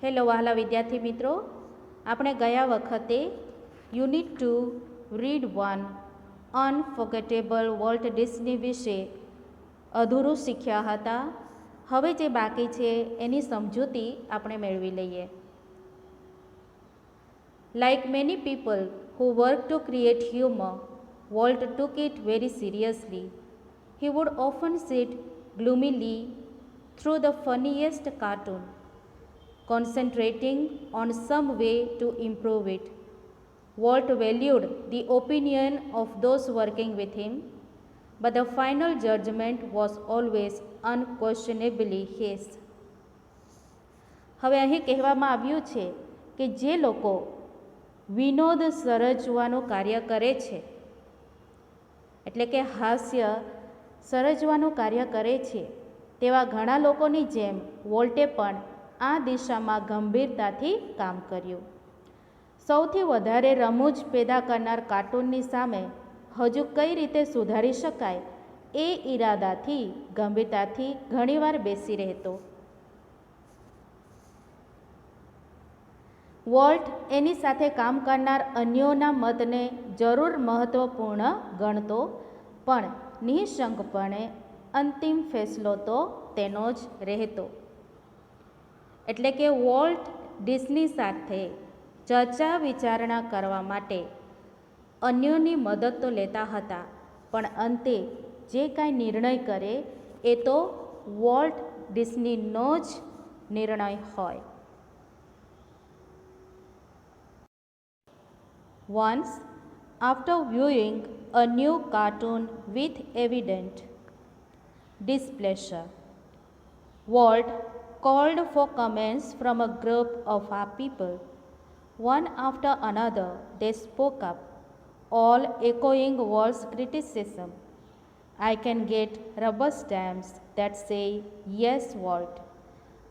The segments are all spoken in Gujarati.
હેલો વહાલા વિદ્યાર્થી મિત્રો, આપણે ગયા વખતે યુનિટ 2 રીડ 1 અનફોર્ગેટેબલ વોલ્ટ ડિસ્ની વિશે અધૂરું શીખ્યા હતા. હવે જે બાકી છે એની સમજૂતી આપણે મેળવી લઈએ. Like many people who work to create humor, Walt took it very seriously. He would often sit gloomily through the funniest cartoon, concentrating on some way to improve it. Walt valued the opinion of those working with him, but the final judgment was always unquestionably his. હવે અહીં કહેવામાં આવ્યું છે કે જે લોકો વિનોદ સર્જવાનું કાર્ય કરે છે, એટલે કે હાસ્ય સર્જવાનું કાર્ય કરે છે, તેવા ઘણા લોકોની જેમ વોલ્ટે પણ આ દિશામાં ગંભીરતાથી કામ કર્યું. સૌથી વધારે રમૂજ પેદા કરનાર કાર્ટૂનની સામે હજુ કઈ રીતે સુધારી શકાય એ ઈરાદાથી ગંભીરતાથી ઘણીવાર બેસી રહેતો. વોલ્ટ એની સાથે કામ કરનાર અન્યોના મતને જરૂર મહત્વપૂર્ણ ગણતો, પણ નિઃશંકપણે અંતિમ ફેસલો તો તેનો જ રહેતો. એટલે કે વોલ્ટ ડિસ્ની સાથે ચર્ચા વિચારણા કરવા માટે અન્યોની મદદ તો લેતા હતા, પણ અંતે જે કાંઈ નિર્ણય કરે એ તો વોલ્ટ ડિસ્નીનો જ નિર્ણય હોય. Once, after viewing a new cartoon with evident displeasure, Walt called for comments from a group of our people. One after another, they spoke up, all echoing Walt's criticism. "I can get rubber stamps that say, 'Yes, Walt,'"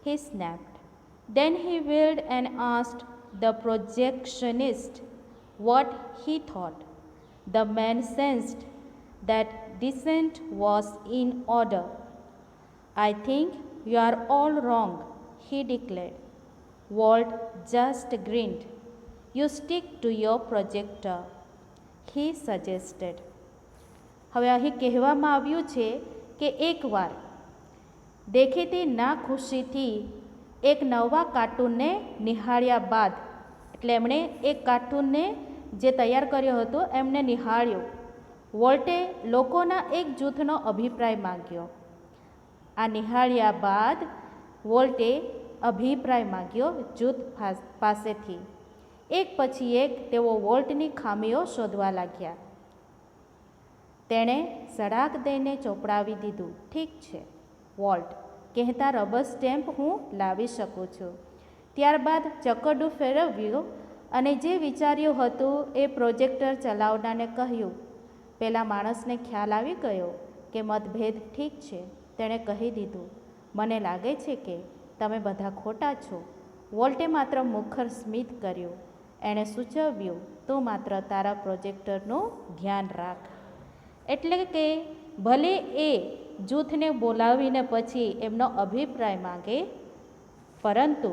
he snapped. Then he wheeled and asked the projectionist what he thought. The man sensed that dissent was in order. "I think you are all wrong," he declared. Walt just grinned. "You stick to your projector," he suggested. હવે અહીં કહેવામાં આવ્યું છે કે એકવાર દેખીતી ના ખુશીથી એક નવા કાર્ટૂનને નિહાળ્યા બાદ, એટલે એમણે એક કાર્ટૂનને જે તૈયાર કર્યો હતો એમને નિહાળ્યો. વોલ્ટે લોકોના એક જૂથનો અભિપ્રાય માંગ્યો. આ નિહાળ્યા બાદ વોલ્ટે અભિપ્રાય માંગ્યો જૂથ પાસેથી. એક પછી એક તેઓ વોલ્ટની ખામીઓ શોધવા લાગ્યા. તેણે સડાક દઈને ચોપડાવી દીધું. "ઠીક છે વોલ્ટ, કહેતા રબર સ્ટેમ્પ હું લાવી શકું છું." ત્યારબાદ ચકરડું ફેરવ્યું અને જે વિચાર્યું હતું એ પ્રોજેક્ટર ચલાવનારને કહ્યું. પેલા માણસને ખ્યાલ આવી ગયો કે મતભેદ ઠીક છે. તેણે કહી દીધું, "મને લાગે છે કે તમે બધા ખોટા છો." વોલ્ટે માત્ર મુખર સ્મિત કર્યું. એણે સૂચવ્યું, "તું માત્ર તારા પ્રોજેક્ટરનું ધ્યાન રાખ." એટલે કે ભલે એ જૂથને બોલાવીને પછી એમનો અભિપ્રાય માંગે, પરંતુ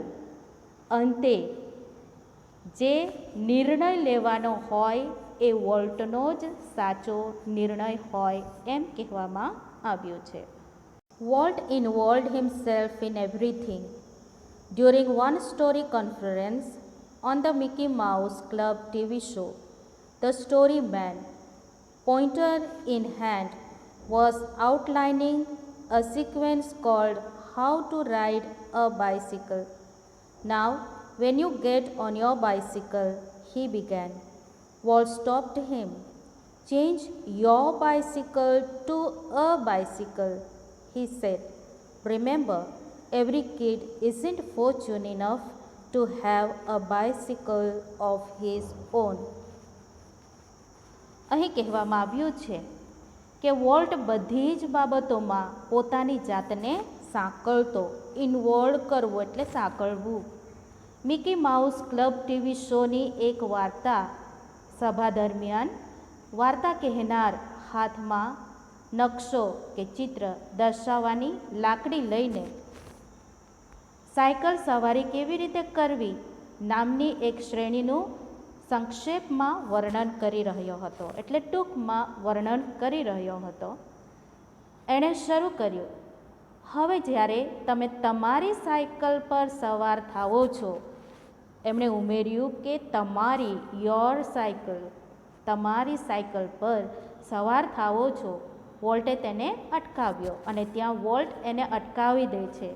અંતે જે નિર્ણય લેવાનો હોય એ વોલ્ટનો જ સાચો નિર્ણય હોય એમ કહેવામાં આવ્યું છે. Walt involved himself in everything. During one story conference on the Mickey Mouse Club TV show, the story man, pointer in hand, was outlining a sequence called "How to Ride a Bicycle." "Now, when you get on your bicycle," he began. Walt stopped him. "Change your bicycle to a bicycle," he said. "Remember, every kid isn't fortunate enough to have a bicycle of his own." અહીં કહેવામાં આવ્યું છે કે વોલ્ટ બધી જ બાબતોમાં પોતાની જાતને સાંકળતો. ઇન્વોલ્વ કરવું એટલે સાંકળવું. મિકી માઉસ ક્લબ ટીવી શોની એક વાર્તા સભા દરમિયાન વાર્તા કહેનાર હાથમાં નકશો કે ચિત્ર દર્શાવવાની લાકડી લઈને સાયકલ સવારી કેવી રીતે કરવી નામની એક શ્રેણીનું સંક્ષેપમાં વર્ણન કરી રહ્યો હતો, એટલે ટૂંકમાં વર્ણન કરી રહ્યો હતો. એણે શરૂ કર્યું, હવે જ્યારે તમે તમારી સાયકલ પર સવાર થાઓ છો, એમણે ઉમેર્યું કે તમારી યોર સાયકલ, તમારી સાયકલ પર સવાર થાઓ છો. વોલ્ટે તેને અટકાવ્યો અને ત્યાં વોલ્ટ એને અટકાવી દે છે.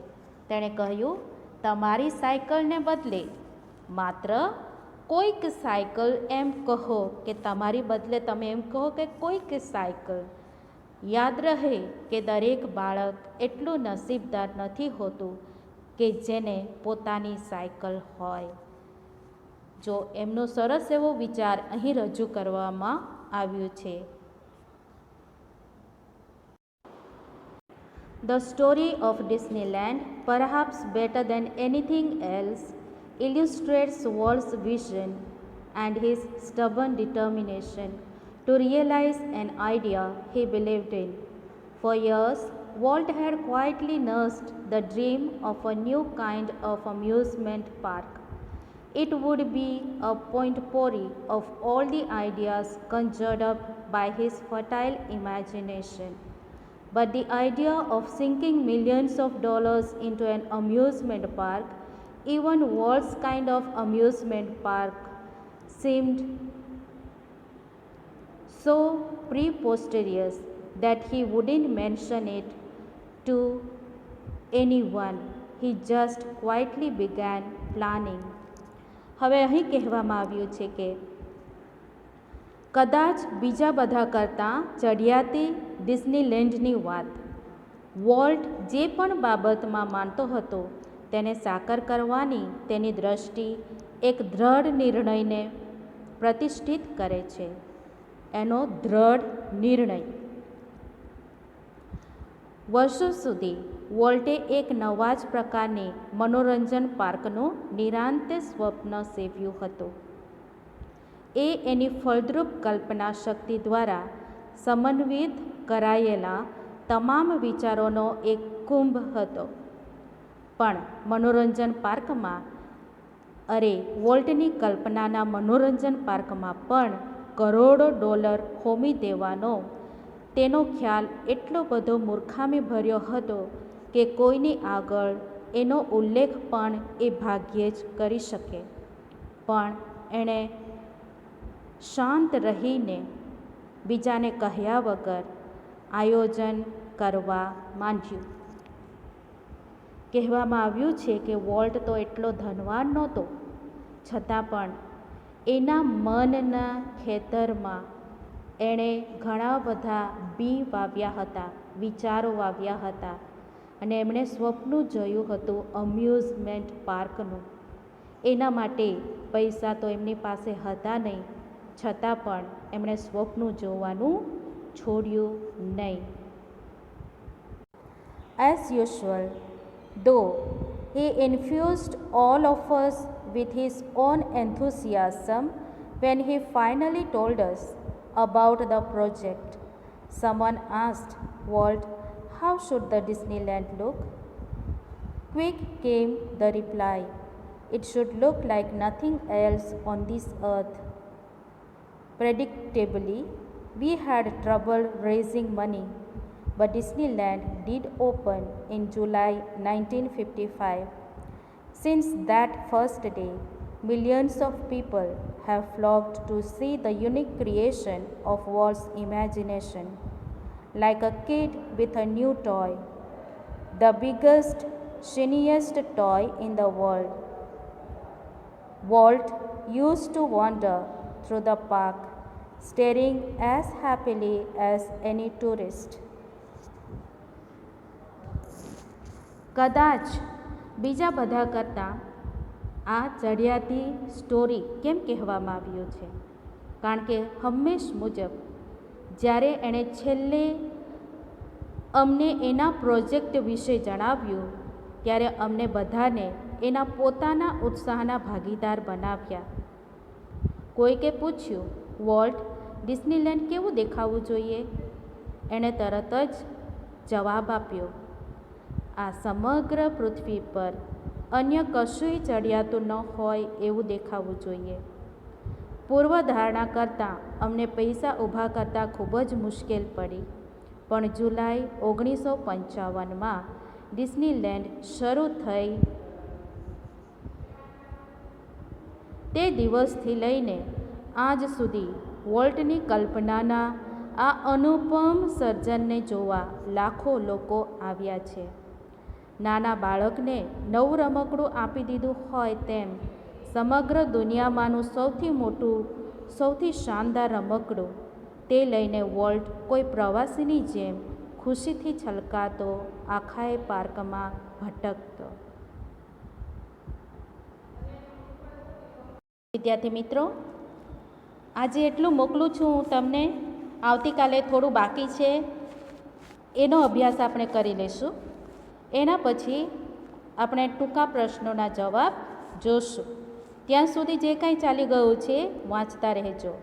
તેણે કહ્યું, તમારી સાયકલને બદલે માત્ર કોઈક સાયકલ એમ કહો, કે તમારી બદલે તમે એમ કહો કે કોઈક સાયકલ. યાદ રહે કે દરેક બાળક એટલું નસીબદાર નથી હોતું કે જેને પોતાની સાયકલ હોય. જો એમનો સરસ એવો વિચાર અહીં રજૂ કરવામાં આવ્યું છે. The story of Disneyland, perhaps better than anything else, illustrates Walt's vision and his stubborn determination to realize an idea he believed in. For years, Walt had quietly nursed the dream of a new kind of amusement park. It would be a potpourri of all the ideas conjured up by his fertile imagination. But the idea of sinking millions of dollars into an amusement park, even Walt's kind of amusement park, seemed so preposterous that he wouldn't mention it to anyone. He just quietly began planning. હવે અહીં કહેવામાં આવ્યું છે કે કદાચ બીજા બધા કરતાં ચડિયાતી ડિસ્નીલેન્ડની વાત વોલ્ટ જે પણ બાબતમાં માનતો હતો તેને સાકાર કરવાની તેની દ્રષ્ટિ એક દ્રઢ નિર્ણયને પ્રતિષ્ઠિત કરે છે. એનો દ્રઢ નિર્ણય. વર્ષો સુધી વોલ્ટે એક નવા જ પ્રકારની મનોરંજન પાર્કનું નિરાંતે સ્વપ્ન સેવ્યું હતું. એ એની ફળદ્રુપ કલ્પના શક્તિ દ્વારા સમન્વિત કરાયેલા તમામ વિચારોનો એક કુંભ હતો. પણ મનોરંજન પાર્કમાં, વોલ્ટની કલ્પનાના મનોરંજન પાર્કમાં પણ કરોડો ડોલર હોમી દેવાનો તેનો ખ્યાલ એટલો બધો મૂર્ખામી ભર્યો હતો કે કોઈની આગળ એનો ઉલ્લેખ પણ એ ભાગ્યે જ કરી શકે. પણ એણે શાંત રહીને બીજાને કહ્યા વગર આયોજન કરવા માંડ્યું. કહેવામાં આવ્યું છે કે વોલ્ટ તો એટલો ધનવાન નહોતો, છતાં પણ એના મનના ખેતરમાં એણે ઘણા બધા બી વાવ્યા હતા, વિચારો વાવ્યા હતા અને એમણે સ્વપ્ન જોયું હતું અમ્યુઝમેન્ટ પાર્કનું. એના માટે પૈસા તો એમની પાસે હતા નહીં, છતાં પણ એમણે સ્વપ્ન જોવાનું છોડ્યું નહીં. As usual, though he infused all of us with his own enthusiasm when he finally told us about the project, someone asked Walt, how should the Disneyland look? Quick came the reply, it should look like nothing else on this earth. Predictably, we had trouble raising money, but Disneyland did open in July 1955. Since that first day, millions of people have flocked to see the unique creation of Walt's imagination. Like a kid with a new toy, the biggest, shiniest toy in the world, Walt used to wander through the park, staring as happily as any tourist. કદાચ બીજા બધા કરતાં આ ચડિયાતી સ્ટોરી કેમ કહેવામાં આવ્યું છે? કારણ કે હંમેશ મુજબ જ્યારે એણે છેલ્લે અમને એના પ્રોજેક્ટ વિશે જણાવ્યું ત્યારે અમને બધાને એના પોતાના ઉત્સાહના ભાગીદાર બનાવ્યા. કોઈકે પૂછ્યું, વોલ્ટ, ડિસ્નીલેન્ડ કેવું દેખાવું જોઈએ? એણે તરત જ જવાબ આપ્યો, આ સમગ્ર પૃથ્વી પર અન્ય કશુંય ચડિયાતું ન હોય એવું દેખાવું જોઈએ. પૂર્વધારણા કરતાં અમને પૈસા ઊભા કરતાં ખૂબ જ મુશ્કેલ પડી, પણ જુલાઈ 1955માં ડિસ્નીલેન્ડ શરૂ થઈ તે દિવસથી લઈને આજ સુધી વોલ્ટની કલ્પનાના આ અનુપમ સર્જનને જોવા લાખો લોકો આવ્યા છે. નાના બાળકને નવું રમકડું આપી દીધું હોય તેમ સમગ્ર દુનિયામાંનું સૌથી મોટું, સૌથી શાનદાર રમકડું તે લઈને વોલ્ટ કોઈ પ્રવાસીની જેમ ખુશીથી છલકાતો આખાએ પાર્કમાં ભટકતો. વિદ્યાર્થી મિત્રો, આજે એટલું મોકલું છું હું તમને. આવતીકાલે થોડું બાકી છે, એનો અભ્યાસ આપણે કરી લઈશું. એના પછી આપણે ટૂંકા પ્રશ્નોના જવાબ જોશું. ત્યાં સુધી જે કાંઈ ચાલી ગયું છે વાંચતા રહેજો.